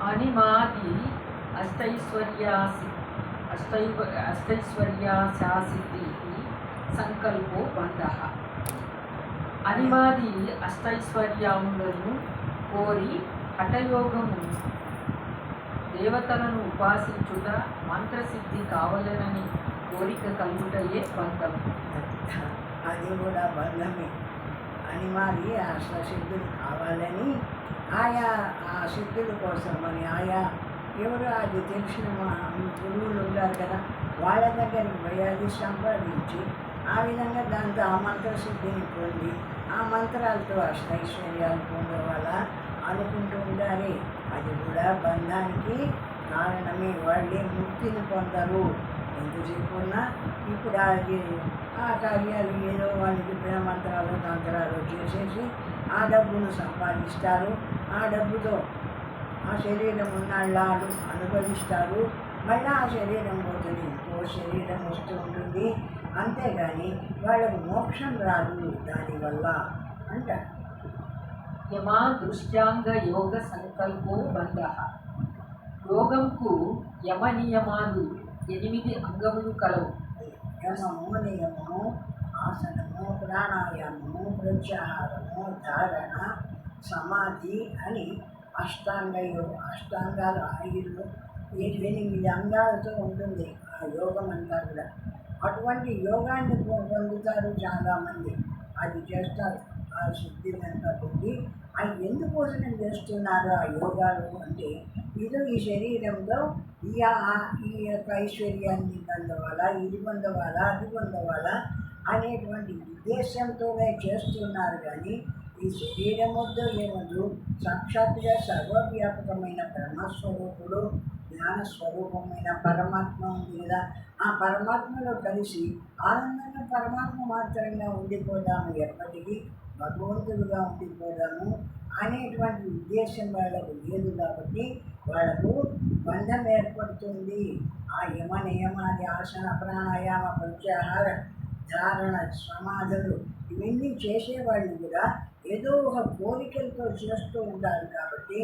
అనిమాది అష్టైశ్వర్యాసి అష్టైశ్వర్యాశాసిద్ధి సంకల్పో బంధ. అనిమాది అష్టైశ్వర్యములను కోరి హఠయోగము దేవతలను ఉపాసించుట మంత్రసిద్ధి కావాలనని కోరిక కలుగుటయే బంధం. అది కూడా బంధమే. అనిమాది అష్టసిద్ధులు కావాలని ఆయా ఆ సిద్ధుల కోసం అని ఆయా ఎవరు అది తెలిసిన గురువులు ఉంటారు కదా, వాళ్ళ దగ్గరికి పోయి అది సంపాదించి ఆ విధంగా దాంతో ఆ మంత్రసిద్ధిని పొంది ఆ మంత్రాలతో అష్టైశ్వర్యాలు పొందేవాళ్ళ అనుకుంటూ ఉండాలి. అది కూడా బంధానికి కారణమే. వాళ్ళే ముక్తిని పొందరు. ఎంతసేపు ఉన్నా ఇప్పుడు అది ఆ కార్యాలు ఏదో వాళ్ళకి చెప్పిన మంత్రాలు తంత్రాలు చేసేసి ఆ డబ్బును సంపాదిస్తారు. ఆ డబ్బుతో ఆ శరీరం ఉన్నాళ్ళు అనుభవిస్తారు. మళ్ళీ ఆ శరీరం పోతుంది, ఇంకో శరీరం వస్తూ ఉంటుంది. అంతేగాని వాళ్ళకు మోక్షం రాదు దానివల్ల అంటారు. యమా దృష్ట్యాంగ యోగ సంకల్పో బంధ. యోగంకు యమ నియమాలు 8 అంగములు కలవు. యమము, నియమము, ఆసనము, ప్రాణాయామము, ప్రత్యాహారము, ధారణ, సమాధి అని అష్టాంగాలు 8 అంగాలతో ఉంటుంది ఆ యోగం అంతా కూడా. అటువంటి యోగాన్ని పొందుతారు చాలామంది. అది చేస్తారు. ఆ శుద్ధినంతా పొంది అది ఎందుకోసం చేస్తున్నారు ఆ యోగాలు అంటే, ఇది ఈ శరీరంలో ఈ యొక్క ఐశ్వర్యాన్ని పొందవాలా, ఇది పొందవాలా, అది పొందవాలా అనేటువంటి ఉద్దేశంతోనే చేస్తున్నారు. కానీ ఈ శరీరం వద్దు ఏమొద్దు, సాక్షాత్తుగా సర్వవ్యాపకమైన బ్రహ్మస్వరూపుడు, జ్ఞానస్వరూపమైన పరమాత్మ ఉంది కదా, ఆ పరమాత్మలో కలిసి ఆనందంగా పరమాత్మ మాత్రంగా ఉండిపోదాము, ఎప్పటికీ భగవంతుడుగా ఉండిపోదాము అనేటువంటి ఉద్దేశం వాళ్ళకు లేదు. కాబట్టి వాళ్ళకు బంధం ఏర్పడుతుంది. ఆ యమ నియమాది ఆసన ప్రాణాయామ ప్రత్యాహార ధారణ సమాధులు ఇవన్నీ చేసేవాళ్ళు కూడా ఏదో ఒక కోరికలతో చేస్తూ ఉంటారు. కాబట్టి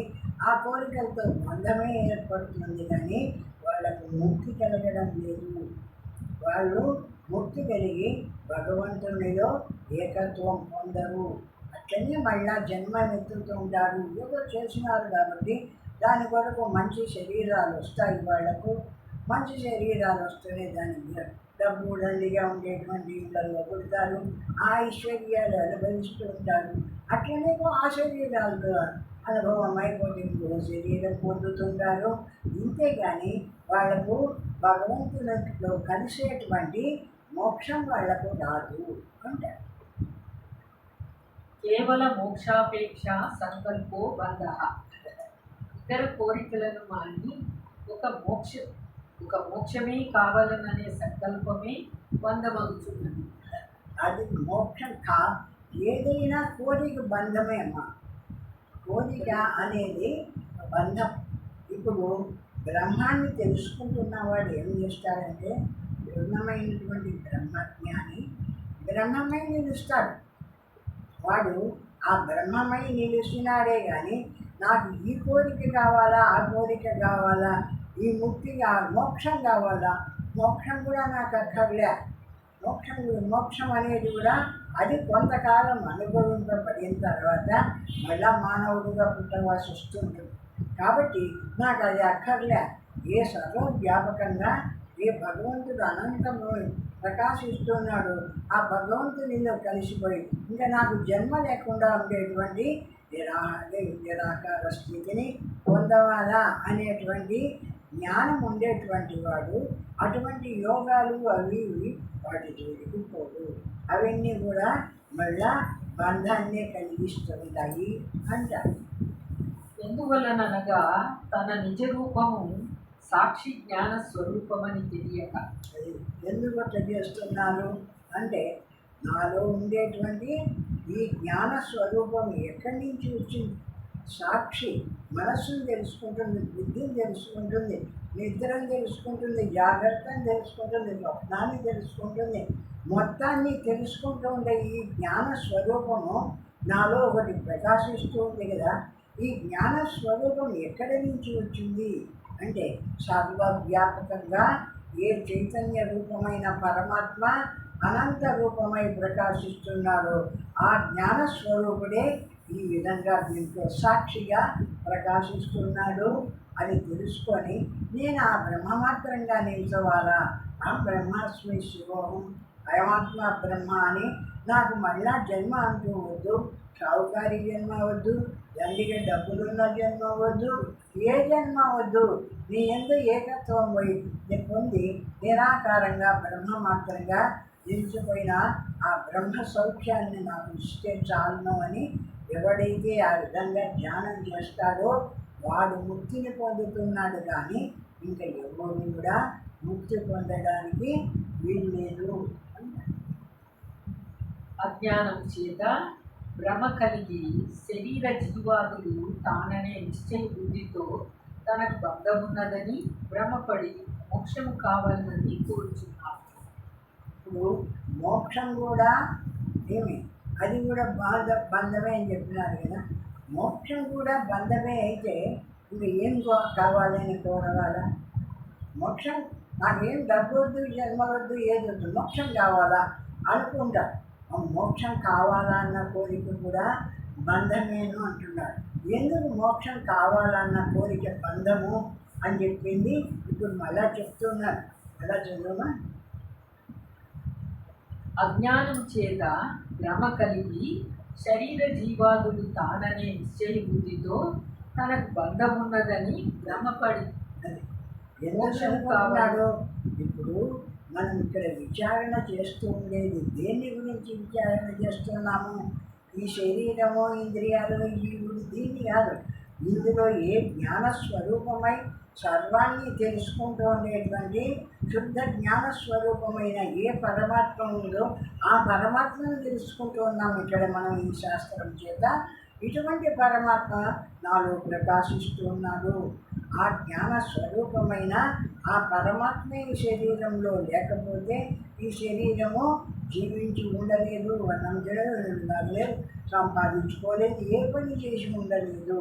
ఆ కోరికలతో బంధమే ఏర్పడుతుంది. కానీ వాళ్ళకు ముక్తి కలగడం లేదు. వాళ్ళు ముక్తి కలిగి భగవంతునిలో ఏకత్వం పొందరు. అట్లనే మళ్ళా జన్మనెత్తుతూ ఉంటారు. ఏదో చేసినారు కాబట్టి దాని కొరకు మంచి శరీరాలు వస్తాయి. వాళ్లకు మంచి శరీరాలు వస్తేనే దానికి డబ్బు దండిగా ఉండేటువంటి ఇళ్ళల్లో పుడతారు. ఆ ఐశ్వర్యాలు అనుభవిస్తూ ఉంటారు. అట్లనే ఆ శరీరాలు అనుభవం అయిపోతే ఇంకో శరీరం పొందుతుంటారు. ఇంతేగాని వాళ్లకు భగవంతునిలో కలిసేటువంటి మోక్షం వాళ్లకు రాదు అంటారు. కేవల మోక్షాపేక్ష సంకల్పో బంధ. ఇతర కోరికలను మాని ఒక మోక్షమే కావాలననే సంకల్పమే బంధమవుతున్నది. అది మోక్షం ఏదైనా కోరిక బంధమే అమ్మా. కోరిక అనేది బంధం. ఇప్పుడు బ్రహ్మాన్ని తెలుసుకుంటున్నవాడు ఏం చేస్తాడంటే, పూర్ణమైనటువంటి బ్రహ్మజ్ఞాని బ్రహ్మమై నిలుస్తాడు. వాడు ఆ బ్రహ్మమై నిలిచినాడే కానీ నాకు ఈ కోరిక కావాలా, ఆ కోరిక కావాలా, ఈ ముక్తి మోక్షం కావాలా, మోక్షం కూడా నాకు అక్కర్లే. మోక్షం అనేది కూడా అది కొంతకాలం అనుభవింపబడిన తర్వాత మళ్ళా మానవుడిగా పుట్టవలసి వస్తుంటుంది. కాబట్టి నాకు అది అక్కర్లే. ఏ సర్వవ్యాపకంగా ఏ భగవంతుడు అనంతము ప్రకాశిస్తున్నాడు, ఆ భగవంతునిలో కలిసిపోయి ఇంకా నాకు జన్మ లేకుండా ఉండేటువంటి నిరాకార స్థితిని పొందవాలా అనేటువంటి జ్ఞానం ఉండేటువంటి వాడు అటువంటి యోగాలు అవి వాటి జోలికి పోదు. అవన్నీ కూడా మళ్ళా బంధాన్నే కలిగిస్తుంటాయి అంటారు. ఎందువలనగా తన నిజ రూపము సాక్షి జ్ఞాన స్వరూపమని తెలియక. ఎందుకు అట్లా చేస్తున్నారు అంటే, నాలో ఉండేటువంటి ఈ జ్ఞాన స్వరూపం ఎక్కడి నుంచి వచ్చింది? సాక్షి మనస్సును తెలుసుకుంటుంది, బుద్ధిని తెలుసుకుంటుంది, నిద్రను తెలుసుకుంటుంది, జాగ్రత్తను తెలుసుకుంటుంది, స్వప్నాన్ని తెలుసుకుంటుంది. మొత్తాన్ని తెలుసుకుంటూ ఉండే ఈ జ్ఞాన స్వరూపము నాలో ఒకటి ప్రకాశిస్తూ ఉంది కదా. ఈ జ్ఞాన స్వరూపం ఎక్కడి నుంచి వచ్చింది అంటే సర్వవ్యాపకంగా ఏ చైతన్య రూపమైన పరమాత్మ అనంత రూపమై ప్రకాశిస్తున్నాడో ఆ జ్ఞాన స్వరూపుడే ఈ విధంగా దీంట్లో సాక్షిగా ప్రకాశిస్తున్నాడు అని తెలుసుకొని నేను ఆ బ్రహ్మమాత్రంగా నిలిచవాలా, ఆ బ్రహ్మాస్మి శివోహం అయమాత్మ బ్రహ్మ అని నాకు మళ్ళా జన్మ అంటూ వద్దు, షావుకారి జన్మ వద్దు, దండిగా డబ్బులున్న జన్మ వద్దు, ఏ జన్మ వద్దు, నీ ఎందు ఏకత్వం పోయి పొంది నిరాకారంగా బ్రహ్మమాత్రంగా నిలిచిపోయిన ఆ బ్రహ్మ సౌఖ్యాన్ని నాకు ఇస్తే చాలును అని ఎవడైతే ఆ విధంగా ధ్యానం చేస్తాడో వాడు ముక్తిని పొందుతున్నాడు. కానీ ఇంకా ఎవరు కూడా ముక్తి పొందడానికి వీల్లేదు. అజ్ఞానం చేత భ్రమ కలిగి శరీర జీవాదులు తాననే నిశ్చయ బుద్ధితో తనకు బంధమున్నదని భ్రమపడి మోక్షము కావాలని కోరుచున్నారు. ఇప్పుడు మోక్షం కూడా ఏమి అది కూడా బంధమే అని చెప్పినారు కదా. మోక్షం కూడా బంధమే అయితే ఇంకా ఏం కావాలని కోరవాలా? మోక్షం నాకేం డబ్బు వద్దు, జన్మ వద్దు, ఏది వద్దు, మోక్షం కావాలా అనుకుంటారు. మోక్షం కావాలా అన్న కోరిక కూడా బంధమేను అంటున్నారు. ఎందుకు మోక్షం కావాలన్న కోరిక బంధము అని చెప్పింది ఇప్పుడు మళ్ళా చెప్తున్నారు. ఎలా చదువుమా? అజ్ఞానం చేత భ్రమ కలిగి శరీర జీవాదులు తాననే నిశ్చయ బుద్ధితో తనకు బంధమున్నదని భ్రమపడి ఎందుకు అనుకుంటున్నాడు? ఇప్పుడు మనం ఇక్కడ విచారణ చేస్తూ ఉండేది దేని గురించి విచారణ చేస్తున్నాము? ఈ శరీరము, ఇంద్రియాలు, జీవుడు దీన్ని కాదు. ఇందులో ఏ జ్ఞాన స్వరూపమై సర్వాన్ని తెలుసుకుంటూ ఉండేటువంటి శుద్ధ జ్ఞాన స్వరూపమైన ఏ పరమాత్మ ఉందో ఆ పరమాత్మను తెలుసుకుంటూ ఉన్నాము ఇక్కడ మనం ఈ శాస్త్రం చేత. ఇటువంటి పరమాత్మ నాలో ప్రకాశిస్తూ ఉన్నాడు. ఆ జ్ఞాన స్వరూపమైన ఆ పరమాత్మ ఈ శరీరంలో లేకపోతే ఈ శరీరము జీవించి ఉండలేదు, అన్నం తినలేదు, సంపాదించుకోలేదు, ఏ పని చేసి ఉండలేదు.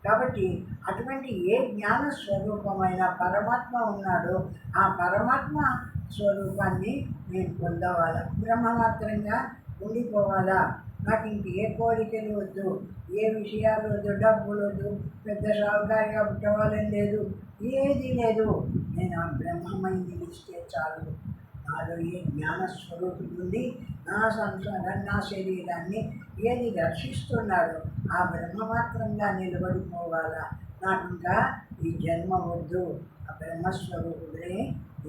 కాబట్టి అటువంటి ఏ జ్ఞాన స్వరూపమైన పరమాత్మ ఉన్నాడో ఆ పరమాత్మ స్వరూపాన్ని నేను పొందవాలా, బ్రహ్మమాత్రంగా ఉండిపోవాలా. నాకు ఇంక ఏ కోరికలు వద్దు, ఏ విషయాలు వద్దు, డబ్బులు వద్దు, పెద్ద షావుకారిగా పుట్టవాలని లేదు, ఏది లేదు. నేను ఆ బ్రహ్మమై నిలిస్తే చాలు. నాలో ఏ జ్ఞాన స్వరూపుడు ఉంది నా సంసారాన్ని, నా శరీరాన్ని ఏది రక్షిస్తున్నాడో ఆ బ్రహ్మమాత్రంగా నిలబడిపోవాలా. నాకు ఇంకా ఈ జన్మ వద్దు, ఆ బ్రహ్మస్వరూపుడే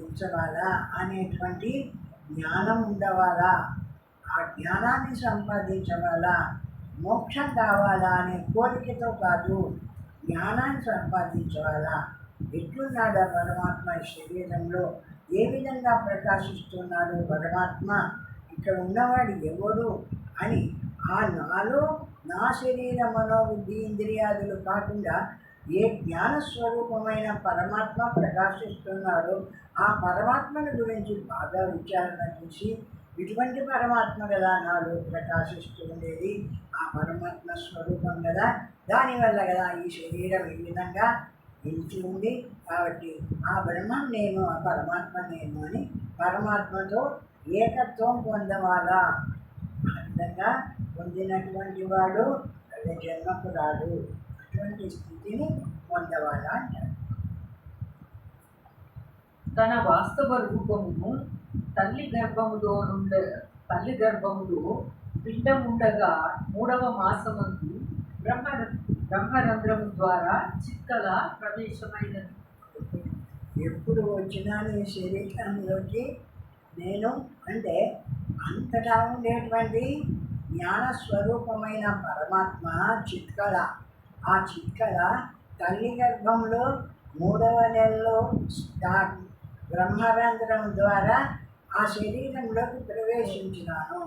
ఉంచవాలా అనేటువంటి జ్ఞానం ఉండవాలా. ఆ జ్ఞానాన్ని సంపాదించవాలా. మోక్షం కావాలా అనే కోరికతో కాదు, జ్ఞానాన్ని సంపాదించవాలా. ఎట్లున్నాడు ఆ పరమాత్మ శరీరంలో, ఏ విధంగా ప్రకాశిస్తున్నాడు పరమాత్మ, ఇక్కడ ఉన్నవాడు ఎవడు అని ఆ నాలో నా శరీర మనోబుద్ధి ఇంద్రియాదులు కాకుండా ఏ జ్ఞాన స్వరూపమైన పరమాత్మ ప్రకాశిస్తున్నాడో ఆ పరమాత్మను గురించి బాగా విచారణ చేసి ఇటువంటి పరమాత్మ కదా నాలో ప్రకాశిస్తూ ఉండేది, ఆ పరమాత్మ స్వరూపం కదా, దానివల్ల కదా ఈ శరీరం ఈ విధంగా నిలిచి ఉంది. కాబట్టి ఆ బ్రహ్మం నేను, ఆ పరమాత్మ నేను అని పరమాత్మతో ఏకత్వం పొందవాలా. ఆ విధంగా పొందినటువంటి వాడు అదే జన్మకు రాడు, అటువంటి స్థితిని పొందవాలా అంటారు. తన వాస్తవ రూపమును తల్లి గర్భములో పిండం ఉండగా 3వ మాసమందు బ్రహ్మరంధ్రము ద్వారా చిక్కల ప్రవేశమైనది. ఎప్పుడు వచ్చినా నీ శరీరంలోకి నేను అంటే అంతటా ఉండేటువంటి జ్ఞాన స్వరూపమైన పరమాత్మ చిక్కల, ఆ చిక్కల తల్లి గర్భంలో 3వ నెలలో బ్రహ్మరంధ్రం ద్వారా ఆ శరీరంలోకి ప్రవేశించినాను.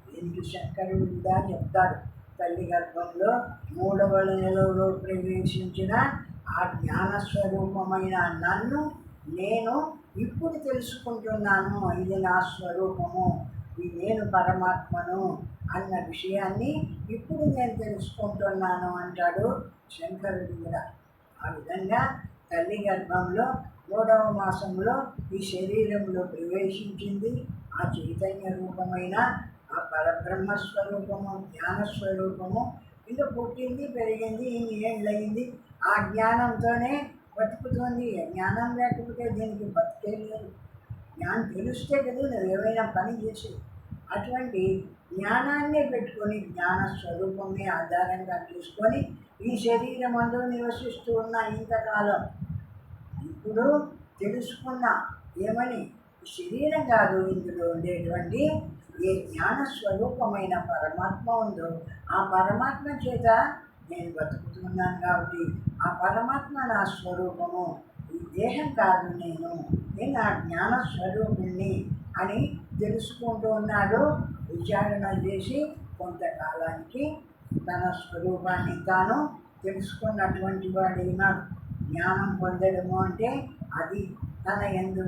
దీనికి శంకరుడు కూడా చెప్తాడు. తల్లి గర్భంలో 3వ నెలలో ప్రవేశించిన ఆ జ్ఞానస్వరూపమైన నన్ను నేను ఇప్పుడు తెలుసుకుంటున్నాను. ఇది నా స్వరూపము, ఇది నేను పరమాత్మను అన్న విషయాన్ని ఇప్పుడు నేను తెలుసుకుంటున్నాను అంటాడు శంకరుడు కూడా. ఆ విధంగా తల్లి గర్భంలో 3వ మాసంలో ఈ శరీరంలో ప్రవేశించింది ఆ చైతన్య రూపమైన ఆ పరబ్రహ్మస్వరూపము, జ్ఞానస్వరూపము. ఇంకా పుట్టింది, పెరిగింది, ఇన్ని ఏళ్ళయింది. ఆ జ్ఞానంతోనే బతుకుతుంది. జ్ఞానం లేకపోతే దీనికి బతికే లేదు. జ్ఞానం తెలిస్తే కదా నువ్వు ఏమైనా పని చేసేది. అటువంటి జ్ఞానాన్ని పెట్టుకొని జ్ఞాన స్వరూపమే ఆధారంగా తీసుకొని ఈ శరీరం అందు నివసిస్తూ ఉన్న ఇంతకాలం ఇప్పుడు తెలుసుకున్నా ఏమని, శరీరం కాదు, ఇందులో ఉండేటువంటి ఏ జ్ఞాన స్వరూపమైన పరమాత్మ ఉందో ఆ పరమాత్మ చేత నేను బతుకుతున్నాను కాబట్టి ఆ పరమాత్మ నా స్వరూపము, ఈ దేహం కాదు, నేను ఆ జ్ఞాన స్వరూపిణ్ణి అని తెలుసుకుంటూ ఉన్నాడు. విచారణ చేసి కొంతకాలానికి తన స్వరూపాన్ని తాను తెలుసుకున్నటువంటి వాడైనాడు. జ్ఞానం పొందడము అంటే అది తన యందు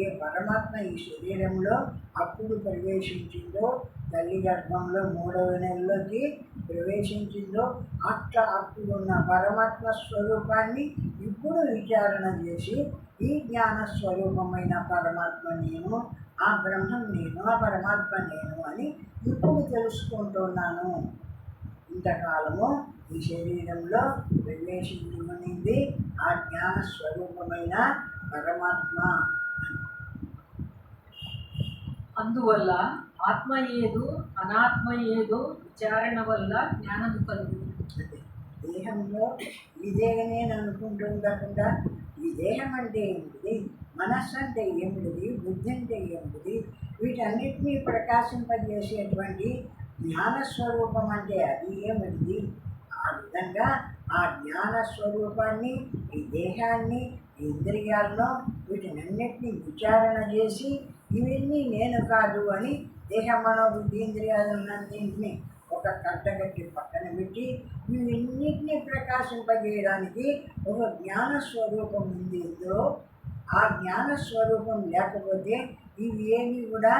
ఏ పరమాత్మ ఈ శరీరంలో అప్పుడు ప్రవేశించిందో, తల్లి గర్భంలో 3వ నెలలోకి ప్రవేశించిందో అట్లా అప్పుడున్న పరమాత్మ స్వరూపాన్ని ఇప్పుడు విచారణ చేసి ఈ జ్ఞాన స్వరూపమైన పరమాత్మ నేను, ఆ బ్రహ్మం నేను, ఆ పరమాత్మ నేను అని ఇప్పుడు తెలుసుకుంటున్నాను. ఇంతకాలము ఈ శరీరంలో ప్రవేశించుకునింది ఆ జ్ఞాన స్వరూపమైన పరమాత్మ. అందువల్ల ఆత్మ ఏదో అనాత్మ ఏదో విచారణ వల్ల జ్ఞానము కలుగుతుంది. దేహంలో ఇదే నేను అనుకుంటుండకుండా ఈ దేహం అంటే ఏమిటిది, మనస్సు అంటే ఏమిటిది, బుద్ధి అంటే ఏమిటిది, వీటన్నిటినీ ప్రకాశింపజేసేటువంటి జ్ఞానస్వరూపం అంటే అది ఏమిటిది. ఆ విధంగా ఆ జ్ఞానస్వరూపాన్ని, ఈ దేహాన్ని, ఈ ఇంద్రియాలను వీటినన్నిటినీ విచారణ చేసి ఇవన్నీ నేను కాదు అని దేహ మనోబుద్ధి ఇంద్రియాలన్నింటినీ ఒక కట్టగట్టి పక్కన పెట్టి ఇవన్నిటినీ ప్రకాశింపజేయడానికి ఒక జ్ఞానస్వరూపం ఉంది. ఇందులో ఆ జ్ఞానస్వరూపం లేకపోతే ఇవి ఏవి కూడా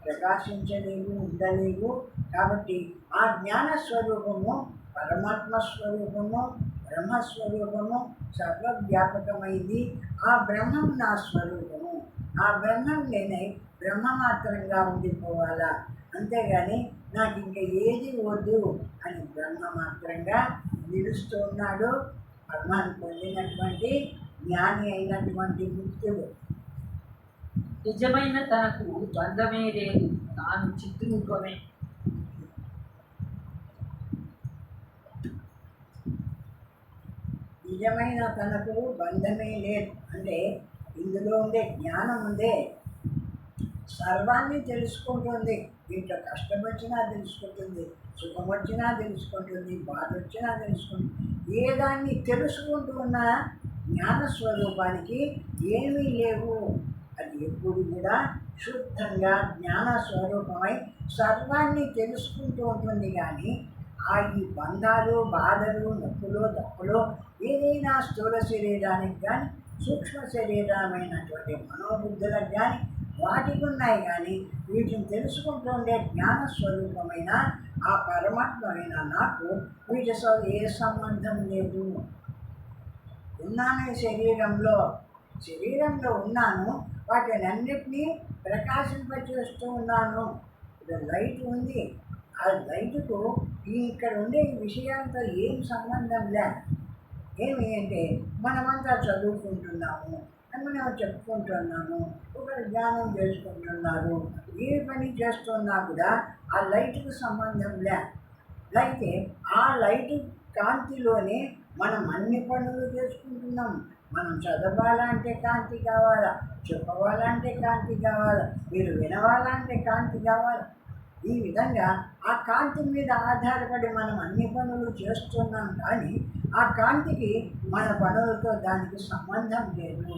ప్రకాశించలేవు, ఉండలేవు. కాబట్టి ఆ జ్ఞానస్వరూపము పరమాత్మ స్వరూపము, బ్రహ్మస్వరూపము సర్వవ్యాపకమైంది. ఆ బ్రహ్మం నా స్వరూపము. ఆ బ్రహ్మం నేనే బ్రహ్మ మాత్రంగా ఉండిపోవాలా, అంతేగాని నాకు ఇంకా ఏది వద్దు అని బ్రహ్మ మాత్రంగా నిలుస్తూ ఉన్నాడు. పరమాన్ని పొందినటువంటి జ్ఞాని అయినటువంటి ముక్తుడు. నిజమైన తనకు బంధమే లేదు, తాను చిద్రూపమే. నిజమైన తనకు బంధమే లేదు అంటే ఇందులో ఉండే జ్ఞానం ఉందే సర్వాన్ని తెలుసుకుంటుంది. దీంట్లో కష్టం వచ్చినా తెలుసుకుంటుంది, సుఖం వచ్చినా తెలుసుకుంటుంది, బాధ వచ్చినా తెలుసుకుంటుంది. ఏ దాన్ని తెలుసుకుంటూ ఉన్న జ్ఞానస్వరూపానికి ఏమీ లేవు. అది ఎప్పుడు కూడా శుద్ధంగా జ్ఞానస్వరూపమై సర్వాన్ని తెలుసుకుంటూ ఉంటుంది. కానీ ఈ బంధాలు, బాధలు, నొప్పులు, తప్పులు ఏదైనా స్థూల శరీరానికి కానీ సూక్ష్మ శరీరమైనటువంటి మనోబుద్ధులకు కానీ వాటికి ఉన్నాయి. కానీ వీటిని తెలుసుకుంటూ ఉండే జ్ఞానస్వరూపమైన ఆ పరమాత్మైన నాకు వీటితో ఏ సంబంధం లేదు. ఉన్నాను శరీరంలో ఉన్నాను, వాటిని అన్నిటినీ ప్రకాశింపచేస్తూ ఉన్నాను. ఇప్పుడు లైట్ ఉంది, ఆ లైటుకు ఇక్కడ ఉండే ఈ విషయాలతో ఏం సంబంధం లే. ఏమి అంటే మనమంతా చదువుకుంటున్నాము, మనం చెప్పుకుంటున్నాము, ఒకరు ధ్యానం చేసుకుంటున్నారు, ఏ పని చేస్తున్నా కూడా ఆ లైట్కు సంబంధం లే. అయితే ఆ లైట్ కాంతిలోనే మనం అన్ని పనులు చేసుకుంటున్నాం. మనం చదవాలంటే కాంతి కావాలా, చెప్పవాలంటే కాంతి కావాలా, మీరు వినవాలంటే కాంతి కావాలా. ఈ విధంగా ఆ కాంతి మీద ఆధారపడి మనం అన్ని పనులు చేస్తున్నాం. కానీ ఆ కాంతికి మన పనులతో దానికి సంబంధం లేదు.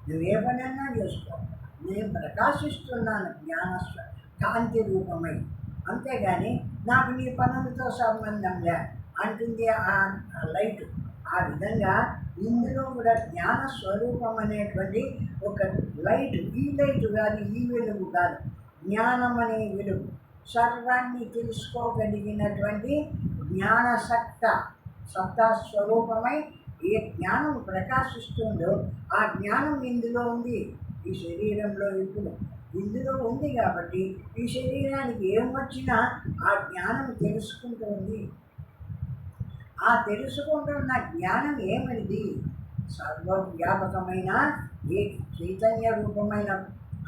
నువ్వే పనైనా చేసుకో, నేను ప్రకాశిస్తున్నాను కాంతి రూపమై, అంతేగాని నాకు నీ పనులతో సంబంధం లే అంటుంది ఆ లైట్. ఆ విధంగా ఇందులో కూడా జ్ఞాన స్వరూపం అనేటువంటి ఒక లైట్, ఈ లైట్ కాదు, ఈ వెలుగు కాదు, జ్ఞానం అనే వెలుగు. సర్వాన్ని తెలుసుకోగలిగినటువంటి సత్తా స్వరూపమై ఏ జ్ఞానం ప్రకాశిస్తుందో ఆ జ్ఞానం ఇందులో ఉంది. ఈ శరీరంలో ఇప్పుడు ఇందులో ఉంది కాబట్టి ఈ శరీరానికి ఏం వచ్చినా ఆ జ్ఞానం తెలుసుకుంటుంది. ఆ తెలుసుకుంటున్న జ్ఞానం ఏమిటిది? సర్వవ్యాపకమైన ఏ చైతన్య రూపమైన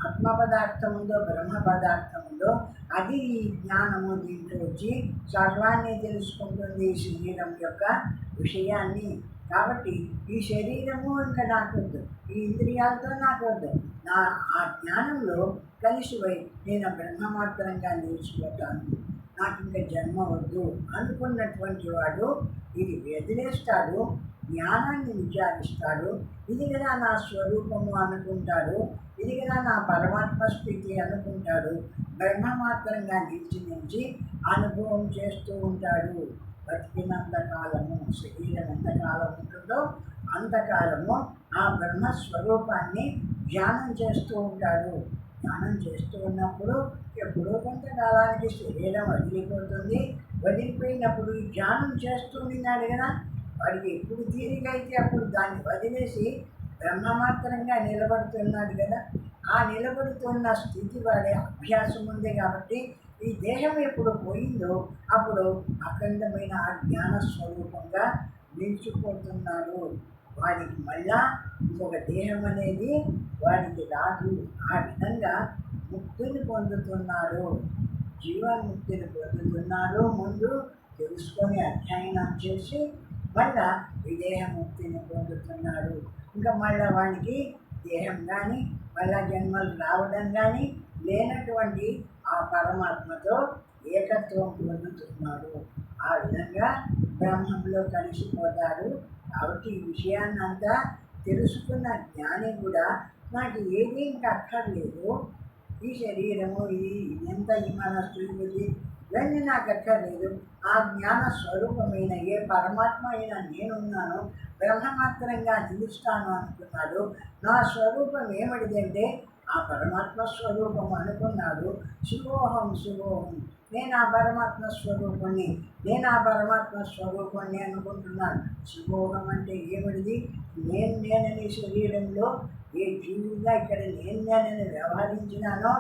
ఆత్మ పదార్థం ఉందో, బ్రహ్మ పదార్థం ఉందో అది ఈ జ్ఞానము దీంట్లో వచ్చి సర్వాన్ని తెలుసుకుంటుంది, ఈ శరీరం యొక్క విషయాన్ని. కాబట్టి ఈ శరీరము ఇంకా నాకు వద్దు, ఈ ఇంద్రియాలతో నాకు వద్దు, ఆ జ్ఞానంలో కలిసిపోయి నేను బ్రహ్మమాత్రంగా నిలిచిపోతాను, నాకు ఇంకా జన్మ వద్దు అనుకున్నటువంటి వాడు ఇది వదిలేస్తాడు, జ్ఞానాన్ని విచారిస్తాడు. ఇది కదా నా స్వరూపము అనుకుంటాడు, ఇది కదా నా పరమాత్మ స్థితి అనుకుంటాడు. బ్రహ్మమాత్రంగా నిలిచి అనుభవం చేస్తూ ఉంటాడు. బతికినంత కాలము, శరీరం ఎంతకాలం ఉంటుందో అంతకాలము ఆ బ్రహ్మస్వరూపాన్ని ధ్యానం చేస్తూ ఉంటాడు. ధ్యానం చేస్తూ ఉన్నప్పుడు ఎప్పుడో కొంతకాలానికి శరీరం వదిలిపోతుంది. వదిలిపోయినప్పుడు ఈ ధ్యానం చేస్తూ ఉన్నాడు కదా, వాడికి ఎప్పుడు తీరిక అయితే అప్పుడు దాన్ని వదిలేసి బ్రహ్మమాత్రంగా నిలబడుతున్నాడు కదా. ఆ నిలబడుతున్న స్థితి వాడే అభ్యాసం ఉంది కాబట్టి ఈ దేహం ఎప్పుడు పోయిందో అప్పుడు అఖండమైన ఆ జ్ఞాన స్వరూపంగా నిలిచిపోతున్నాడు. వాడికి మళ్ళా ఇంకొక దేహం అనేది వాడికి రాదు. ఆ విధంగా ముక్తిని పొందుతున్నాడు, జీవన్ముక్తిని పొందుతున్నాడు. ముందు తెలుసుకొని అధ్యయనం చేసి మళ్ళా విదేహముక్తిని పొందుతున్నాడు. ఇంకా మళ్ళీ వాడికి దేహం కానీ మళ్ళా జన్మలు రావడం కానీ లేనటువంటి ఆ పరమాత్మతో ఏకత్వం పొందుతున్నాడు. ఆ విధంగా బ్రహ్మంలో కలిసిపోతాడు. కాబట్టి ఈ విషయాన్నంతా తెలుసుకున్న జ్ఞాని కూడా నాకు ఏది ఇంకా అక్కర్లేదు, ఈ శరీరము ఇదంతా ఈ మనస్సు ఇవన్నీ నాకు అక్కర్లేదు, ఆ జ్ఞాన స్వరూపమైన ఏ పరమాత్మ అయినా నేనున్నాను, బ్రహ్మమాత్రంగా నిలుస్తాను అనుకున్నాడు. నా స్వరూపం ఏమిటిదంటే ఆ పరమాత్మ స్వరూపం అనుకున్నాడు. శివోహం శివోహం, నేను ఆ పరమాత్మ స్వరూపాన్ని, నేను ఆ పరమాత్మ స్వరూపాన్ని అనుకుంటున్నాను. శివోహం అంటే ఏమిటిది? నేనని శరీరంలో ఏ జీవుగా ఇక్కడ నేనని వ్యవహరించినానో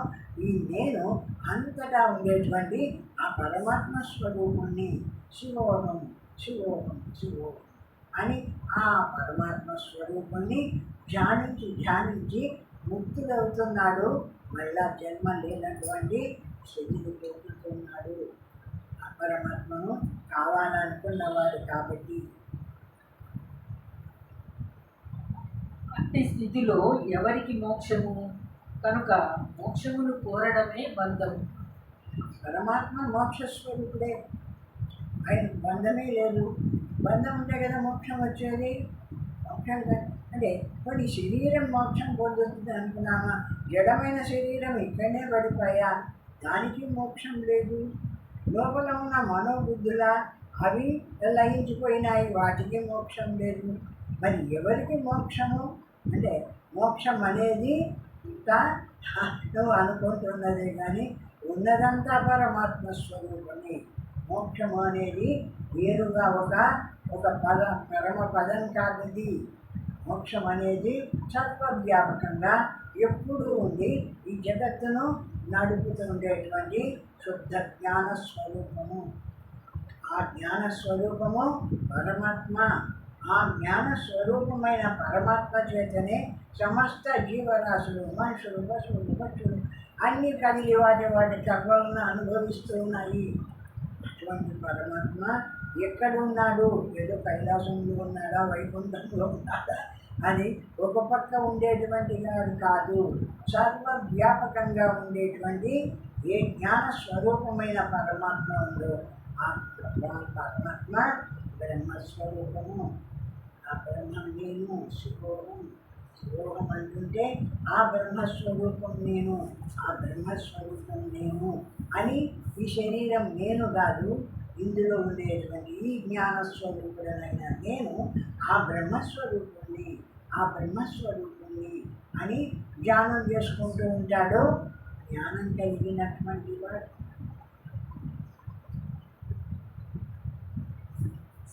ఈ నేను అంతటా ఉండేటువంటి ఆ పరమాత్మ స్వరూపాన్ని శివోహం శివోహం శివోహం అని ఆ పరమాత్మ స్వరూపాన్ని ధ్యానించి ముక్తులవుతున్నాడు. మళ్ళా జన్మ లేనటువంటి స్థితిని పొందుతున్నాడు. ఆ పరమాత్మను కావాలనుకున్నవాడు కాబట్టి. అట్టి స్థితిలో ఎవరికి మోక్షము? కనుక మోక్షమును కోరడమే బంధము. పరమాత్మ మోక్షస్వరూపుడే, ఆయన బంధమే లేదు. బంధం ఉంటే కదా మోక్షం వచ్చేది. మోక్షం అంటే కొన్ని శరీరం మోక్షం పొందుతుంది అనుకున్నామా, జడమైన శరీరం ఇక్కడనే పడిపోయా, దానికి మోక్షం లేదు. లోపల ఉన్న మనోబుద్ధుల అవి లయించిపోయినాయి, వాటికి మోక్షం లేదు. మరి ఎవరికి మోక్షము అంటే మోక్షం అనేది ఇంకా నువ్వు అనుకుంటున్నదే కానీ ఉన్నదంతా పరమాత్మ స్వరూపమే. మోక్షము అనేది వేరుగా ఒక పరమ పదం కాదు. మోక్షం అనేది సర్వవ్యాపకంగా ఎప్పుడూ ఉంది, ఈ జగత్తును నడుపుతుండేటువంటి శుద్ధ జ్ఞాన స్వరూపము. ఆ జ్ఞాన స్వరూపము పరమాత్మ. ఆ జ్ఞాన స్వరూపమైన పరమాత్మ చేతనే సమస్త జీవరాశులు, మనుషులు, పశువులు, పక్షులు అన్నీ కలిగి వాటి కర్మలను అనుభవిస్తూ ఉన్నాయి. అటువంటి పరమాత్మ ఎక్కడున్నాడు? ఏదో కైలాసంలో ఉన్నాడా, వైకుంఠంలో ఉన్నాడా అని ఒక పక్క ఉండేటువంటి వాడు కాదు. సర్వవ్యాపకంగా ఉండేటువంటి ఏ జ్ఞాన స్వరూపమైన పరమాత్మ ఉందో ఆ పరమాత్మ బ్రహ్మస్వరూపము. ఆ బ్రహ్మం నేను, శివోహం శివోహం అంటుంటే ఆ బ్రహ్మస్వరూపం నేను, ఆ బ్రహ్మస్వరూపం నేను అని ఈ శరీరం నేను కాదు, ఇందులో ఉండేటువంటి ఈ జ్ఞానస్వరూపుడనైన నేను ఆ బ్రహ్మస్వరూపుణ్ణి, ఆ బ్రహ్మస్వరూపుణ్ణి అని ధ్యానం చేసుకుంటూ ఉంటాడు. జ్ఞానం కలిగినటువంటి వాడు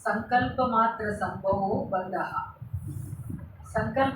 సంకల్పమాత్ర సంభవో బంధ. సంకల్ప